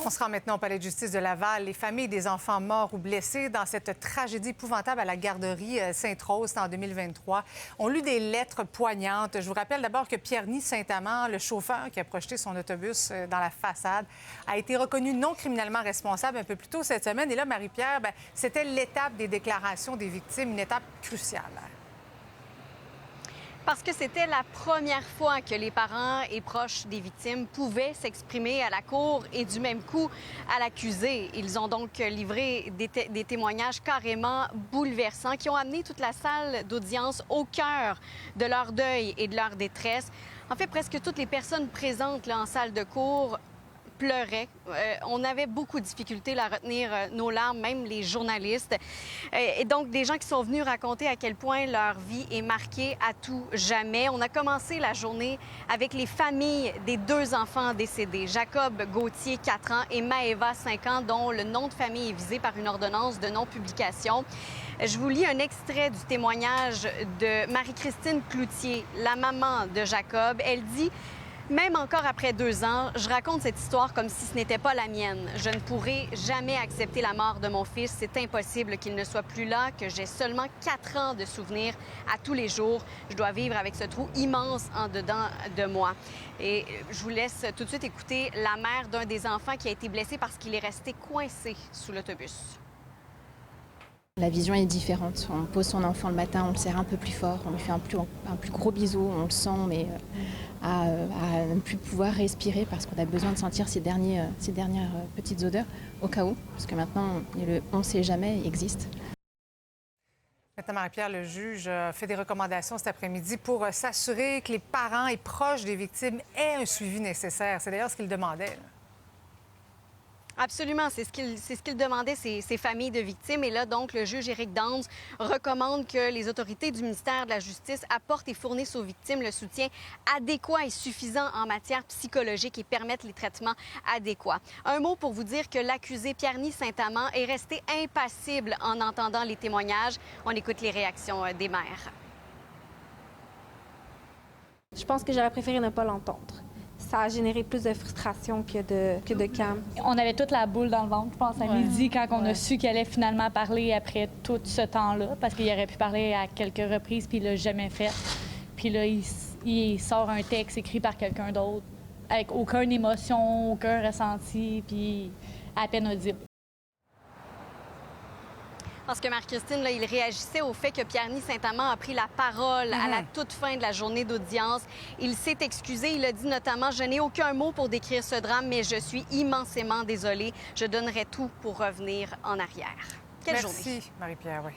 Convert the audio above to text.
On se rend maintenant au palais de justice de Laval. Les familles des enfants morts ou blessés dans cette tragédie épouvantable à la garderie Sainte-Rose en 2023 ont lu des lettres poignantes. Je vous rappelle d'abord que Pierre-Ny Saint-Amand, le chauffeur qui a projeté son autobus dans la façade, a été reconnu non criminellement responsable un peu plus tôt cette semaine. Et là, Marie-Pierre, c'était l'étape des déclarations des victimes, une étape cruciale. Parce que c'était la première fois que les parents et proches des victimes pouvaient s'exprimer à la cour et du même coup à l'accusé. Ils ont donc livré des témoignages carrément bouleversants qui ont amené toute la salle d'audience au cœur de leur deuil et de leur détresse. En fait, presque toutes les personnes présentes là, en salle de cour pleuraient. On avait beaucoup de difficultés à retenir nos larmes, même les journalistes. Et donc, des gens qui sont venus raconter à quel point leur vie est marquée à tout jamais. On a commencé la journée avec les familles des deux enfants décédés, Jacob Gauthier, 4 ans, et Maëva, 5 ans, dont le nom de famille est visé par une ordonnance de non-publication. Je vous lis un extrait du témoignage de Marie-Christine Cloutier, la maman de Jacob. Elle dit: même encore après 2 ans, je raconte cette histoire comme si ce n'était pas la mienne. Je ne pourrai jamais accepter la mort de mon fils. C'est impossible qu'il ne soit plus là, que j'ai seulement 4 ans de souvenirs à tous les jours. Je dois vivre avec ce trou immense en dedans de moi. Et je vous laisse tout de suite écouter la mère d'un des enfants qui a été blessé parce qu'il est resté coincé sous l'autobus. La vision est différente. On pose son enfant le matin, on le serre un peu plus fort, on lui fait un plus gros bisou, on le sent, mais à ne plus pouvoir respirer parce qu'on a besoin de sentir ces dernières petites odeurs au cas où, parce que maintenant, on ne sait jamais existe. Maintenant, Marie-Pierre, le juge a fait des recommandations cet après-midi pour s'assurer que les parents et proches des victimes aient un suivi nécessaire. C'est d'ailleurs ce qu'il demandait, là. Absolument, c'est ce qu'il demandait, ces familles de victimes. Et là, donc, le juge Éric Dance recommande que les autorités du ministère de la Justice apportent et fournissent aux victimes le soutien adéquat et suffisant en matière psychologique et permettent les traitements adéquats. Un mot pour vous dire que l'accusé Pierre-Ny Saint-Amand est resté impassible en entendant les témoignages. On écoute les réactions des mères. Je pense que j'aurais préféré ne pas l'entendre. Ça a généré plus de frustration que de calme. On avait toute la boule dans le ventre, je pense, à midi, quand on a su qu'elle allait finalement parler après tout ce temps-là, parce qu'il aurait pu parler à quelques reprises, puis il l'a jamais fait. Puis là, il sort un texte écrit par quelqu'un d'autre, avec aucune émotion, aucun ressenti, puis à peine audible. Parce que Marie-Christine, là, il réagissait au fait que Pierre-Ny Saint-Amand a pris la parole à la toute fin de la journée d'audience. Il s'est excusé. Il a dit notamment: « Je n'ai aucun mot pour décrire ce drame, mais je suis immensément désolé. Je donnerais tout pour revenir en arrière. » Quelle journée. Merci, Marie-Pierre, oui.